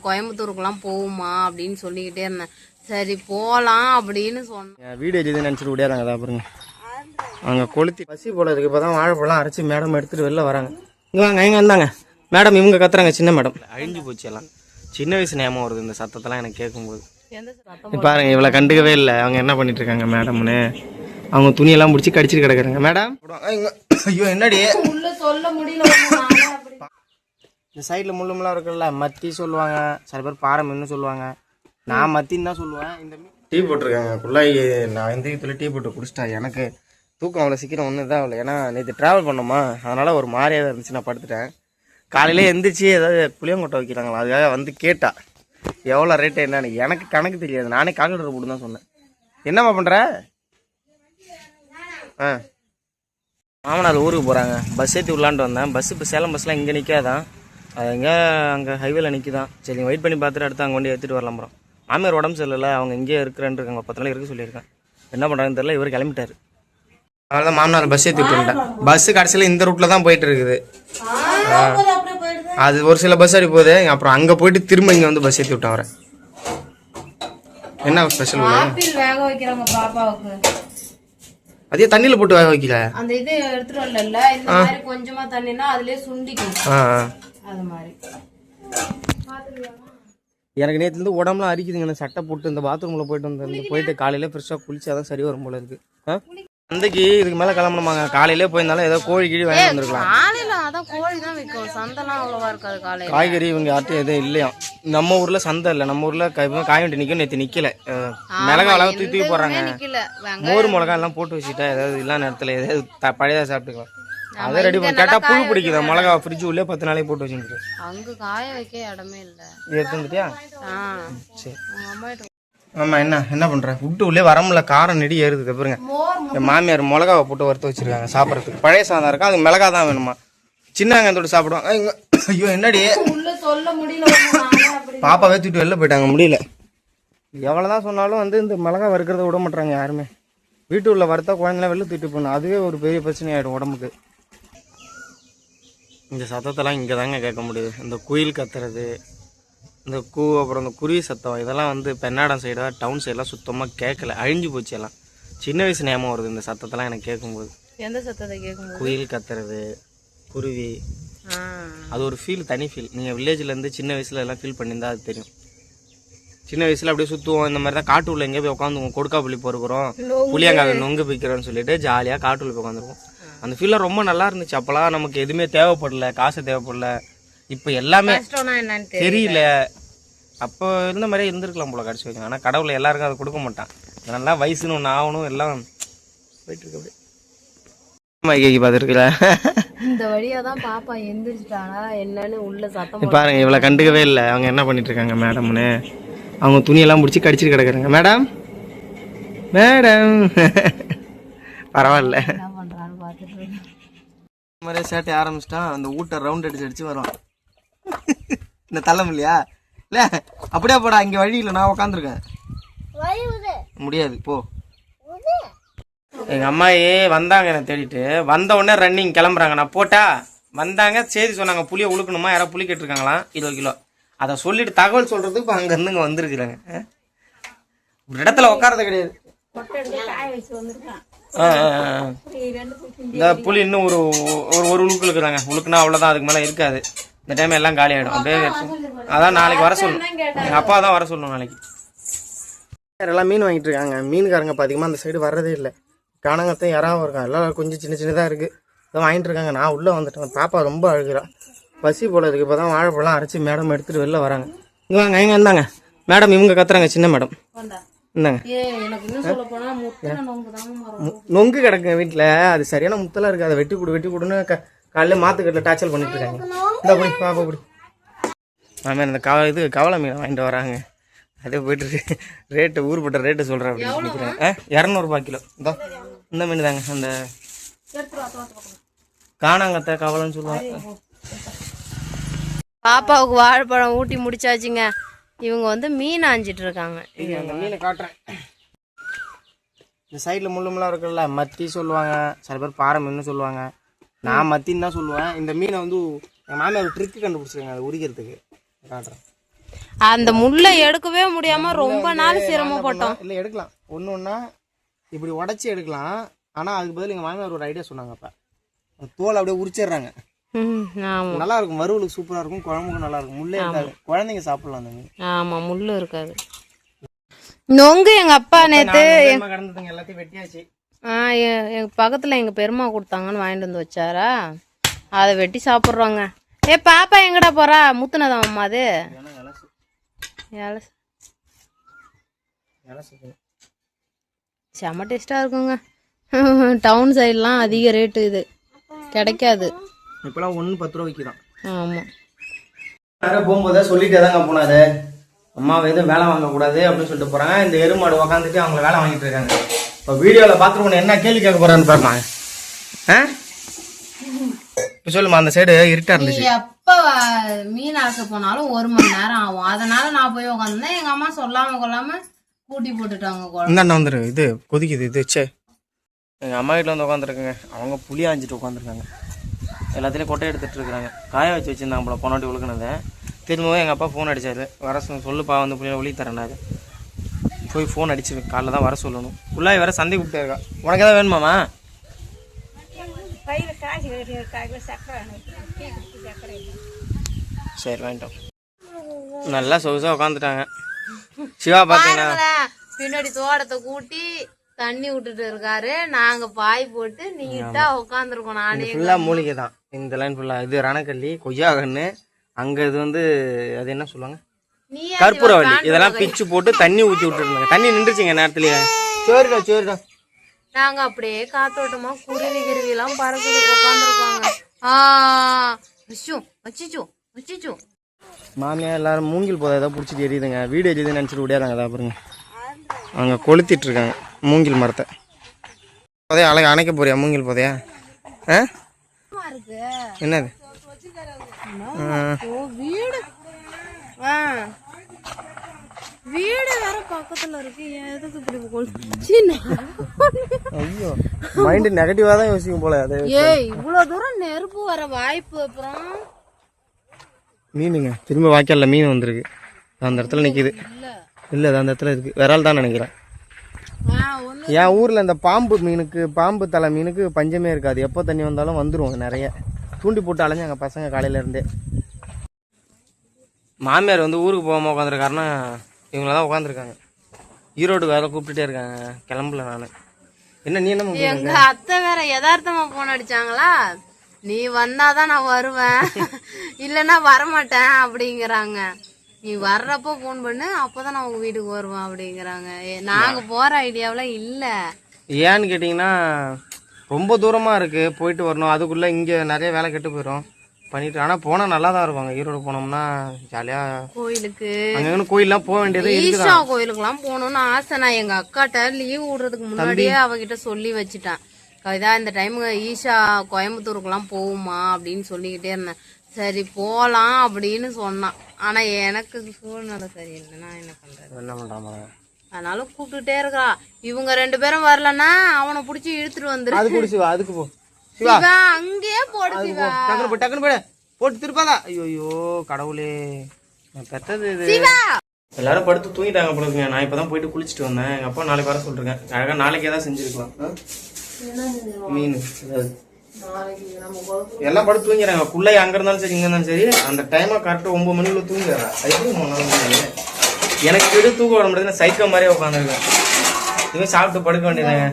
கோயம்புத்தூருக்குலாம் போகுமா அப்படின்னு சொல்லிக்கிட்டே இருந்தேன். சரி போகலாம் அப்படின்னு சொன்னேன். வீடியோ எது நினச்சிட்டு விடையாதாங்க தான் பாருங்க. அங்கே கொளுத்தி பசி போல இருக்கு. இப்போ தான் வாழைப்பழம் அரைச்சி மேடம் எடுத்துகிட்டு வெளில வராங்க. இங்கே வாங்க எங்கே வந்தாங்க மேடம்? இவங்க கத்துறாங்க சின்ன மேடம். அழிஞ்சு போச்சு எல்லாம். சின்ன வயசு ஞாபகம் வருது இந்த சத்தத்தெல்லாம் எனக்கு கேட்கும்போது. பாருங்க இவ்வளோ கண்டுக்கவே இல்லை. அவங்க என்ன பண்ணிட்டு இருக்காங்க மேடம்னு. அவங்க துணியெல்லாம் முடிச்சு கடிச்சிட்டு கிடக்குறாங்க மேடம். ஐயோ என்னடி சொல்ல முடியல. இந்த சைடில் முள்ளுமெல்லாம் இருக்குல்ல, மத்தி சொல்லுவாங்க, சில பேர் பாறை மீன் சொல்லுவாங்க. நான் மத்தின்னு தான் சொல்லுவேன். இந்த டீ போட்டிருக்காங்க குள்ளாய். நான் இந்த இதில் டீ போட்டு குடிச்சிட்டா. எனக்கு தூக்கம் அவ்வளோ சீக்கிரம் ஒன்றும் இதாக அவ்வளோ. ஏன்னா நேற்று ட்ராவல் பண்ணோமா, அதனால் ஒரு மாதிரியாக இருந்துச்சு. நான் படுத்துட்டேன். காலையிலே எந்திரிச்சு ஏதாவது புளியங்கொட்டை வைக்கிறாங்களா, அதுக்காக வந்து கேட்டா எவ்வளோ ரேட்டு என்னன்னு. எனக்கு கணக்கு தெரியாது. நானே கால்குலேட்டர் போட்டு தான் சொன்னேன். என்னம்மா பண்ணுற? மாமனார் ஊருக்கு போகிறாங்க. பஸ் ஏற்றி விட்லான்ட்டு வந்தேன். பஸ் இப்போ சேலம் பஸ்லாம் இங்கே நிற்காதான், அது எங்கே அங்கே ஹைவேல நிற்கிதான். சரி வெயிட் பண்ணி பார்த்துட்டு அடுத்து அங்கே வண்டி ஏற்றிட்டு வரலாம். அப்புறம் மாமியார் உடம்பு சரியில்லை, அவங்க இங்கேயே இருக்கிறேன்னு இருக்காங்க. 10 நாள் இருக்க சொல்லியிருக்கேன். என்ன பண்ணுறாங்கன்னு தெரியல. இவர் கிளம்பிட்டார். அதனால மாமனார் பஸ் ஏற்றி விட்டுட்டேன். பஸ்ஸு கடைசியில் இந்த ரூட்டில் தான் போயிட்டு இருக்குது. அது ஒரு சில பஸ் அடி போகுது. அப்புறம் அங்கே போயிட்டு திரும்ப இங்கே வந்து பஸ் ஏற்றி விட்டேன் அவரை. என்ன ஸ்பெஷல்? வேக வைக்கிறாங்க பாப்பாவுக்கு. அதே தண்ணியில போட்டு வேக வைக்கல. அந்த இது எடுத்துட்டு வரல. இந்த மாதிரி கொஞ்சமா தண்ணினா அதுலயே சுண்டிக்கும். அது மாதிரி எனக்கு நேத்துல இருந்து உடம்புலாம் அரிக்குதுங்க. சட்டை போட்டு இந்த பாத்ரூம்ல போயிட்டு காலையில ஃப்ரெஷ்ஷா குளிச்சாதான் சரி வரும் போல இருக்கு. சந்தைக்கு இதுக்கு மேல கிளம்பணுமாங்க. காலையிலே போயிருந்தாலும் ஏதோ கோழி கிழி வாங்கி வந்துருக்கலாம். காலையில அதான் கோழி தான் விற்கும். சந்தைலாம் அவ்வளவா இருக்காது காலையில. காய்கறி இவங்க யார்ட்டும் எதுவும் இல்லையா. நம்ம ஊர்ல சந்தை இல்லை. நம்ம ஊர்ல காய் வண்டி நிற்கும். நேற்று நிக்கல. மிளகா அளவு தூக்கி போடுறாங்க. மோர் மிளகா எல்லாம் போட்டு வச்சுட்டா ஏதாவது இல்லாத நேரத்துல ஏதாவது பழையதா சாப்பிட்டுக்கலாம். அதை ரெடி பண்ணி கேட்டா புழு பிடிக்குதா மிளகா ஃப்ரிட்ஜ் உள்ளே 10 நாளைக்கு போட்டு வச்சுட்டு. அங்க காய வைக்க இடமே இல்லை. எடுத்துட்டியா? சரி. ஆமா என்ன பண்ற? விட்டு உள்ளே வரமுல காரம் நெடி ஏறுது பாருங்க. என் மாமியார் மிளகாவை போட்டு வறுத்து வச்சிருக்காங்க சாப்பிட்றதுக்கு. பழைய சாதம் இருக்கும், அது மிளகா தான் வேணுமா. சின்ன வெங்காயத்தோடு சாப்பிடுவாங்க. ஐயோ என்னடி சொல்ல முடியல. பாப்பாவே தூக்கிட்டு வெளில போயிட்டாங்க. முடியல. எவ்வளோதான் சொன்னாலும் வந்து இந்த மிளகா வறுக்கிறத விட மாட்டாங்க யாருமே. வீட்டு உள்ள வறுத்தா குழந்தைலாம் வெளில தூக்கிட்டு போகணும். அதுவே ஒரு பெரிய பிரச்சனை ஆகிடும் உடம்புக்கு. இந்த சத்தத்தெல்லாம் இங்கே தாங்க கேட்க முடியுது. இந்த குயில் கத்துறது, இந்த அப்புறம் இந்த குருவி சத்தம், இதெல்லாம் வந்து பெண்ணாடம் சைடாக டவுன் சைடெலாம் சுத்தமாக கேட்கல. அழிஞ்சு போச்சு எல்லாம். சின்ன வயசு ஞாபகம் வருது இந்த சத்தத்தெல்லாம் எனக்கு கேட்கும்போது. எந்த சத்தத்தை கேட்கும்போது? குயில் கத்துறது, குருவி, அது ஒரு ஃபீல், தனி ஃபீல். நீங்கள் வில்லேஜ்லேருந்து சின்ன வயசில் எல்லாம் ஃபீல் பண்ணியிருந்தா அது தெரியும். சின்ன வயசில் அப்படியே சுற்றுவோம். இந்த மாதிரி தான் காட்டு உள்ள எங்கேயே போய் உட்காந்துவோம். கொடுக்கா புளி பொறுக்கிறோம், புளியங்காவை நொங்கு பிக்கிறோன்னு சொல்லிட்டு ஜாலியாக காட்டுள்ள போய் உட்காந்துருவோம். அந்த ஃபீல்லாம் ரொம்ப நல்லா இருந்துச்சு. அப்போலாம் நமக்கு எதுவுமே தேவைப்படல, காசு தேவைப்படல. இப்போ எல்லாமே தெரியல. அப்போ இருந்த மாதிரியே இருந்திருக்கலாம் போல கடைசி வரைக்கும். ஆனால் கடவுளை எல்லாருக்கும் அதை கொடுக்க மாட்டான். நல்லா வயசுன்னு ஒன்று ஆகணும். எல்லாம் போயிட்டு இருக்கு. அப்படியே பார்த்துருக்கல. இந்த வழியா தான் பாப்பா எந்திரிச்சிட்டானா என்னன்னு உள்ள சத்தம் பாருங்க. இவ்வளோ கண்டுக்கவே இல்லை. அவங்க என்ன பண்ணிட்டு இருக்காங்க மேடம்னு. அவங்க துணியெல்லாம் முடிச்சு கடிச்சிட்டு கிடக்குறாங்க. மேடம் பரவாயில்ல. இந்த மாதிரி சேட்டை ஆரம்பிச்சிட்டா அந்த ஊட்ட ரவுண்ட் அடிச்சு வரும். இந்த தள்ளம் இல்லையா? இல்லை அப்படியே போடா. இங்கே வழி இல்லை, நான் உட்காந்துருக்கேன். முடியாது போ. எங்கள் அம்மாயே வந்தாங்க என்னை தேடிட்டு. வந்த உடனே ரன்னிங் கிளம்புறாங்க. நான் போட்டா வந்தாங்க. சரி சொன்னாங்க புளியை உழுக்கணுமா, யாராவது புளி கேட்டிருக்காங்களாம் 20 கிலோ. அதை சொல்லிட்டு தகவல் சொல்றதுக்கு இப்போ அங்கேருந்து இங்கே வந்திருக்குறாங்க. ஒரு இடத்துல உட்காரது கிடையாது. இந்த புளி இன்னும் ஒரு உழுக்கு இருக்கிறாங்க. உழுக்குனா அவ்வளோதான், அதுக்கு மேலே இருக்காது. இந்த டைம் எல்லாம் காலி ஆகிடும். அப்படியே அதான் நாளைக்கு வர சொல்லணும். எங்கள் அப்பா தான் வர சொல்லணும் நாளைக்கு. எல்லாம் மீன் வாங்கிட்டு இருக்காங்க. மீன்காரங்க அதிகமாக அந்த சைடு வர்றதே இல்லை. காணங்கத்தையும் யாராவும் இருக்காங்க. எல்லாம் கொஞ்சம் சின்ன சின்னதாக இருக்குது. இதை வாங்கிட்டு இருக்காங்க. நான் உள்ளே வந்துட்டேன். பாப்பா ரொம்ப அழுகிறான். பசி போல இருக்குது. இப்போ தான் வாழைப்பழம் அரைச்சி மேடம் எடுத்துகிட்டு வெளில வராங்க. இங்கே வாங்க எங்கே இருந்தாங்க மேடம்? இவங்க கத்துறாங்க சின்ன மேடம். இந்தாங்க. நொங்கு கிடக்குங்க வீட்டில். அது சரியான முத்தலாம் இருக்குது. அதை வெட்டி கொடுன்னு காலையில் மாத்துக்கட்டில் டார்ச்சல் பண்ணிட்டு இருக்காங்க. இந்த போய் பாப்பா இப்படி ஆமாம். இந்த கவலை மீன் வாங்கிட்டு வராங்க. அதே போயிட்டு ரேட்டு ஊருப்பட்ட ரேட்டு சொல்கிறேன் அப்படின்னு நினைக்கிறேன். 200 கிலோ. இந்த மீன் தாங்க. அந்த காணாங்கத்தை கவலைன்னு சொல்லுவாங்க. பாப்பாவுக்கு வாழைப்பழம் ஊட்டி முடிச்சாச்சுங்க. இவங்க வந்து மீன் ஆஞ்சிட்டு இருக்காங்க. அந்த மீனை காட்டுறேன். இந்த சைடில் முள்ளுமெல்லாம் இருக்குல்ல, மத்தி சொல்லுவாங்க, சில பேர் பாறை மீன் சொல்லுவாங்க. நான் மத்தின்னு தான் சொல்லுவேன். இந்த மீனை வந்து எங்கள் மாமியார் ஒரு ட்ரிக்கு கண்டுபிடிச்சிருக்காங்க அதை உரிக்கிறதுக்கு. காட்டுறேன். அந்த முள்ளை எடுக்கவே முடியாம ரொம்ப நாள் சிரமப்பட்டோம். இல்லை எடுக்கலாம், ஒன்று ஒன்றா இப்படி உடச்சி எடுக்கலாம். ஆனால் அதுக்கு பதில் எங்கள் மாமியார் ஒரு ஐடியா சொன்னாங்க. அப்போ தோல் அப்படியே உரிச்சிடுறாங்க. நல்லா இருக்கும், வறுவலுக்கு சூப்பராக இருக்கும், குழம்புக்கு நல்லா இருக்கும். முள்ளே இருக்காது, குழந்தைங்க சாப்பிடலாம் அந்த மீன். ஆமாம், முள்ளு இருக்காது. நொங்கு எங்கள் அப்பா நேற்று கடந்ததுங்க எல்லாத்தையும் வெட்டியாச்சு. எங்கள் பக்கத்தில் எங்கள் பெருமா கொடுத்தாங்கன்னு வாங்கிட்டு வந்து வச்சாரா, அதை வெட்டி சாப்பிட்றோங்க. பாப்பா எங்கடா போறா? முத்துனதான் அம்மா அது செம்ம டேஸ்ட்டாக இருக்குங்க. டவுன் சைட்லாம் அதிக ரேட்டு, இது கிடைக்காது. இப்போலாம் 1 10 ரூபா விற்கிதான். ஆமாம், வேறு போகும்போதே சொல்லிட்டே தாங்க போனாது, அம்மாவை எதுவும் வேலை வாங்கக்கூடாது அப்படின்னு சொல்லிட்டு போகிறாங்க. இந்த எருமாடு உக்காந்துட்டு அவங்க வேலை வாங்கிட்டு இருக்காங்க. இப்போ வீடியோவில் பார்த்துட்டு என்ன கேள்வி கேட்க போகிறான்னு பாருங்க. இப்போ சொல்லுமா, அந்த சைடு இருட்டா இருந்துச்சு. எப்போ மீன் அரைக்க போனாலும் 1 மணி நேரம் ஆகும். அதனால நான் போய் உட்காந்துருந்தேன். எங்கள் அம்மா சொல்லாம கூட்டி போட்டுட்டாங்க. இந்தாண்ட வந்துரு, இது கொதிக்குது இது. சே, எங்கள் அம்மா வீட்டில் வந்து உட்காந்துருக்குங்க. அவங்க புளி ஆஞ்சிட்டு உட்காந்துருக்காங்க. எல்லாத்துலேயும் கொட்டை எடுத்துகிட்டு இருக்கிறாங்க. காய வச்சுருந்தாங்க போல பொன்னாட்டி உழுக்குனதை. திரும்பவும் எங்கள் அப்பா ஃபோன் அடித்தார், வர சொல்லுப்பா வந்து புள்ளியை ஒளி தரேன்னாரு. போய் ஃபோன் அடிச்சிருக்கு, காலைல தான் வர சொல்லணும். உள்ளாய் வேறு சந்தை கூப்பிட்டே இருக்கா. உனக்கு எதாவது வேணுமாம்மா? சரி வாங்கிட்டோம். நல்லா சொகுசாக உட்காந்துட்டாங்க. சிவா பார்த்தீங்கன்னா பின்னாடி தோட்டத்தை கூட்டி தண்ணி விட்டுட்டு இருக்காரு. நாங்க பாய் போட்டு நீட்டா உட்காந்துருக்கோம். நானே ஃபுல்லா மூலிகை தான் இந்த லைன் ஃபுல்லா. இது ரணக்கல்லி, கொய்யா கண்ணு, அங்க இது வந்து அது என்ன சொல்லுவாங்க, கற்பூரவள்ளி. இதெல்லாம் பிச்சு போட்டு தண்ணி ஊற்றி விட்டுருந்தாங்க. தண்ணி நின்றுச்சுங்க நேரத்துலயே. சரிடா சரிடா. நாங்க அப்படியே காத்தோட்டமா குருவி கிருவி எல்லாம் பறக்குது உட்காந்துருக்காங்க. வச்சிச்சோ மாமியா எல்லாரும் மூங்கில் போதை ஏதாவது பிடிச்சிட்டு எரியுதுங்க. வீடு எரியுதுன்னு நினச்சிட்டு விடையாதாங்க. அதான் பாருங்க, அவங்க கொளுத்திட்டு இருக்காங்க மூங்கில் மரத்தை. போதையா அழகா அணைக்க போறியா மூங்கில் போதையா? என்னது வீடு வேற பக்கத்துல இருக்கு. எதுக்கு ஐயோ, மைண்ட் நெகட்டிவா தான் யோசிக்கும் போல. அது இவ்வளவு தூரம் நெருப்பு வர வாய்ப்பு. அப்புறம் மீனுங்க திரும்ப வாய்க்கால்ல மீன் வந்திருக்கு. அந்த இடத்துல நிக்குது. இல்ல அந்த இடத்துல இருக்கு, விரால் தான் நினைக்கிறேன். என் ஊர்ல இந்த பாம்பு மீனுக்கு, பாம்பு தலை மீனுக்கு பஞ்சமே இருக்காது. எப்போ தண்ணி வந்தாலும் வந்துடும். நிறைய தூண்டி போட்டு அலைஞ்சாங்க பசங்க காலையில இருந்தே. மாமியார் வந்து ஊருக்கு போகாம உட்காந்துருக்காருன்னா இவங்கள தான் உட்காந்துருக்காங்க. ஈரோடு வேலை கூப்பிட்டுட்டே இருக்காங்க. கிளம்பல நானு. என்ன நீ என்ன? எங்க அத்தை வேற யதார்த்தமா போன் அடிச்சாங்களா, நீ வந்தாதான் நான் வருவேன், இல்லன்னா வரமாட்டேன் அப்படிங்கிறாங்க. நீ வர்றப்போ போன் பண்ணு, அப்பதான் நான் உங்க வீட்டுக்கு வருவேன் அப்படிங்கிறாங்க. நாங்க போற ஐடியாவில இல்ல. ஏன்னு கேட்டீங்கன்னா ரொம்ப தூரமா இருக்கு, போயிட்டு வரணும். அதுக்குள்ள இங்க நிறைய வேலை கெட்டு போயிடும் பண்ணிட்டு. ஆனா போனா நல்லா தான் இருப்பாங்க. ஈரோடு போனோம்னா ஜாலியா கோயிலுக்கு அங்க கோயிலாம் போக வேண்டியது. ஈஷா கோயிலுக்கு எல்லாம் போகணும்னு ஆசை. நான் எங்க அக்காட்ட லீவ் விடுறதுக்கு முன்னாடியே அவகிட்ட சொல்லி வச்சுட்டேன். கவிதா இந்த டைம் ஈஷா கோயம்புத்தூருக்கு எல்லாம் போகுமா அப்படின்னு சொல்லிக்கிட்டே இருந்தேன். சரி போலாம் அப்படின்னு சொன்னான். ஆனா எனக்கு சூழ்நிலை சரியில்லை, நான் என்ன பண்றது. என்ன பண்றாங்க, அதனால கூப்பிட்டுட்டே இருக்கா. இவங்க 2 பேரும் வரலன்னா அவனை புடிச்சு இழுத்துட்டு வந்துரு. அது குடிச்சு வா, அதுக்கு போ சிவா, அங்கேயே போடு சிவா. டக்குனு போடு, போட்டு திருப்பாதா. ஐயோ கடவுளே, நான் பெத்தது இது. எல்லாரும் படுத்து தூங்கிட்டாங்க போல இருக்குங்க. நான் இப்பதான் போயிட்டு குளிச்சுட்டு வந்தேன். எங்க அப்பா நாளைக்கு வர சொல்றேன். அழகா நாளைக்கு ஏதாவது செஞ்சிருக்கலாம். மீன் எல்லாம் படுத்து தூங்கிறாங்க. பிள்ளை அங்க இருந்தாலும் சரி இங்க இருந்தாலும் சரி அந்த டைமா கரெக்டா 9 மணிக்குள்ள தூங்குறா. எனக்கு விட தூக்க வர முடியாது. சைக்கோ மாதிரியே உட்காந்துருக்கேன். இதுவே சாப்பிட்டு படுக்க வேண்டியதாங்க.